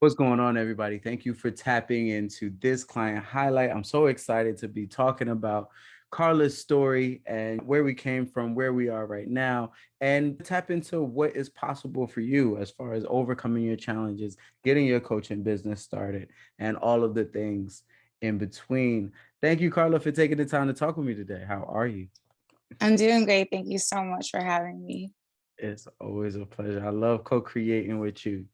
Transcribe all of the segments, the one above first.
What's going on, everybody? Thank you for tapping into this client highlight. I'm so excited to be talking about Carla's story and where we came from, where we are right now, and tap into what is possible for you as far as overcoming your challenges, getting your coaching business started, and all of the things in between. Thank you, Carla, for taking the time to talk with me today. How are you? I'm doing great. Thank you so much for having me. It's always a pleasure. I love co-creating with you.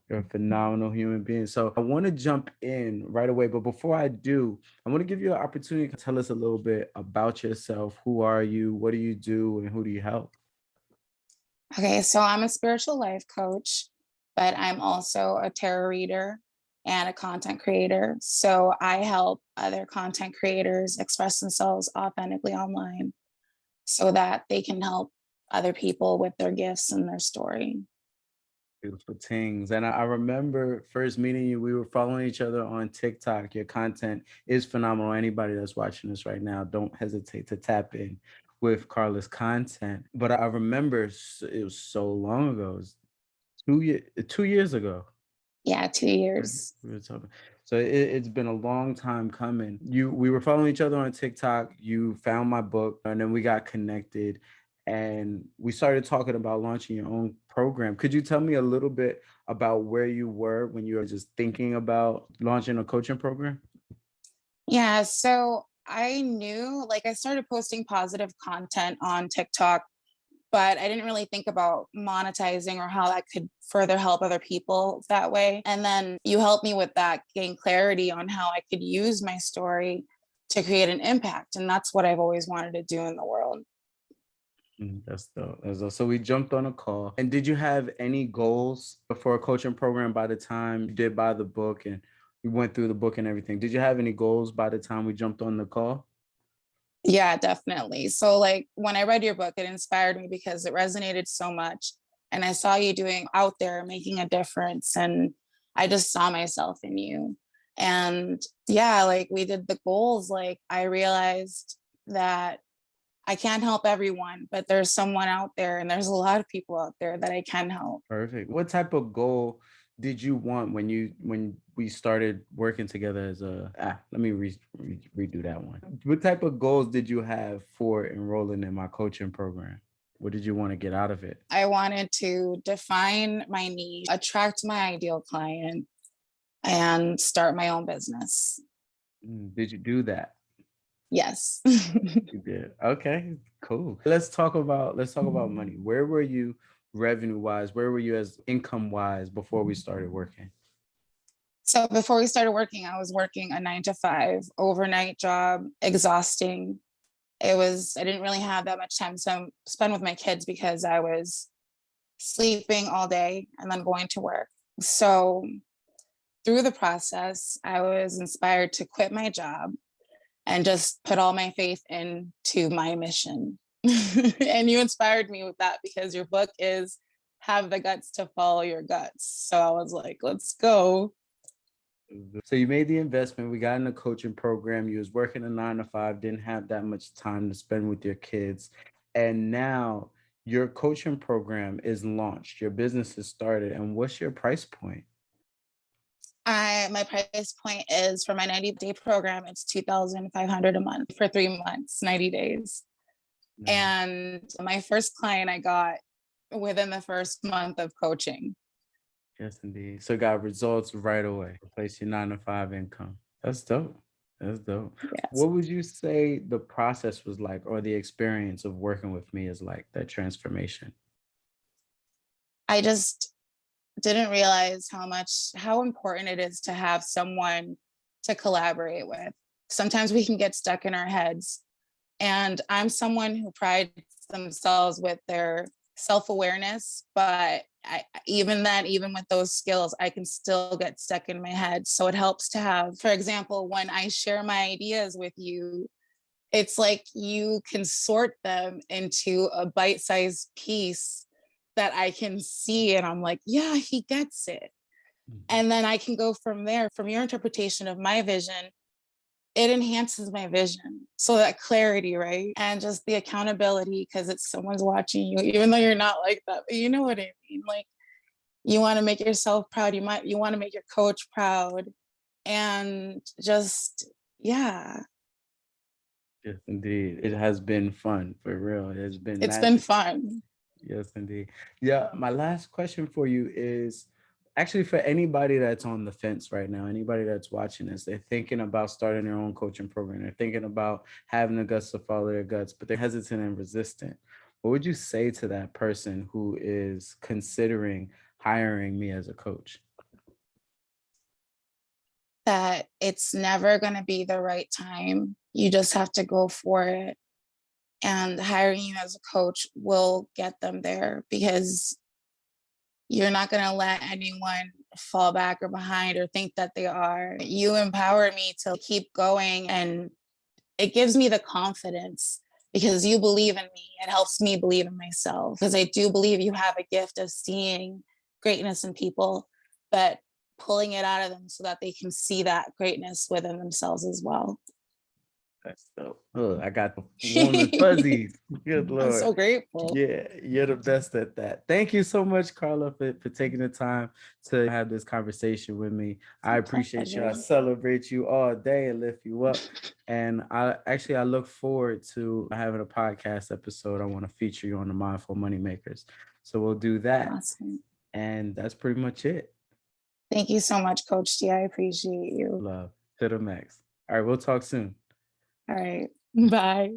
You're a phenomenal human being. So I want to jump in right away. But before I do, I want to give you an opportunity to tell us a little bit about yourself. Who are you? What do you do? And who do you help? Okay, so I'm a spiritual life coach, but I'm also a tarot reader and a content creator. So I help other content creators express themselves authentically online so that they can help other people with their gifts and their story. Beautiful things. And I remember first meeting you, we were following each other on TikTok. Your content is phenomenal. Anybody that's watching this right now, don't hesitate to tap in with Carla's content. But I remember it was so long ago. It was 2 years ago. Yeah, 2 years. We were talking. So it's been a long time coming. We were following each other on TikTok. You found my book, and then we got connected, and we started talking about launching your own program. Could you tell me a little bit about where you were when you were just thinking about launching a coaching program? Yeah, so I knew like I started posting positive content on TikTok, but I didn't really think about monetizing or how that could further help other people that way. And then you helped me with that, gain clarity on how I could use my story to create an impact. And that's what I've always wanted to do in the world. That's dope. That's dope. So we jumped on a call. And did you have any goals for a coaching program by the time you did buy the book and you went through the book and everything? Did you have any goals by the time we jumped on the call? Yeah, definitely. So, like, when I read your book, it inspired me because it resonated so much. And I saw you doing out there, making a difference. And I just saw myself in you. And yeah, like, we did the goals. Like, I realized that I can't help everyone, but there's someone out there, and there's a lot of people out there that I can help. Perfect. What type of goal did you want when we started working together as let me redo that one. What type of goals did you have for enrolling in my coaching program? What did you want to get out of it? I wanted to define my niche, attract my ideal client, and start my own business. Did you do that? Yes. You did. Okay, cool. Let's talk about money. Where were you revenue wise? Where were you as income wise before we started working? So before we started working, I was working a 9 to 5 overnight job, exhausting. I didn't really have that much time to spend with my kids because I was sleeping all day and then going to work. So through the process, I was inspired to quit my job and just put all my faith into my mission. And you inspired me with that because your book is Have the Guts to Follow Your Guts. So I was like, let's go. So you made the investment. We got in a coaching program. You was working a 9 to 5, didn't have that much time to spend with your kids. And now your coaching program is launched. Your business is started. And what's your price point? I My price point is for my 90-day program, it's 2,500 a month for 3 months, 90 days. Nice. And my first client I got within the first month of coaching. Yes, indeed. So got results right away. Replace your 9 to 5 income. That's dope. That's dope. Yes. What would you say the process was like, or the experience of working with me is like, that transformation? I just didn't realize how important it is to have someone to collaborate with. Sometimes we can get stuck in our heads. And I'm someone who prides themselves with their self-awareness, but even with those skills, I can still get stuck in my head. So it helps to have, for example, when I share my ideas with you, it's like you can sort them into a bite-sized piece that I can see. And I'm like, yeah, he gets it. Mhm. And then I can go from there, from your interpretation of my vision, it enhances my vision. So that clarity, right? And just the accountability because it's someone's watching you, even though you're not like that. But you know what I mean? Like You want to make yourself proud. You want to make your coach proud. And just, yeah, Yes, indeed. It has been fun for real. It has been it's been magic. fun. Yes, indeed. Yeah, my last question for you is actually for anybody that's on the fence right now, anybody that's watching this, they're thinking about starting their own coaching program. They're thinking about having the guts to follow their guts, but they're hesitant and resistant. What would you say to that person who is considering hiring me as a coach? That it's never going to be the right time. You just have to go for it. And hiring you as a coach will get them there, because you're not going to let anyone fall back or behind or think that they are. You empower me to keep going, and it gives me the confidence because you believe in me. It helps me believe in myself, because I do believe you have a gift of seeing greatness in people, but pulling it out of them so that they can see that greatness within themselves as well. That's dope. Oh, I got the warm and fuzzies. Good I'm Lord. so grateful. Yeah, you're the best at that. Thank you so much, Carla, for taking the time to have this conversation with me. I My appreciate you. I pleasure. celebrate you all day and lift you up. And I look forward to having a podcast episode. I want to feature you on the Mindful Moneymakers. So we'll do that. Awesome. And that's pretty much it. Thank you so much, Coach T. I appreciate you. Love to the max. All right, we'll talk soon. All right. Bye.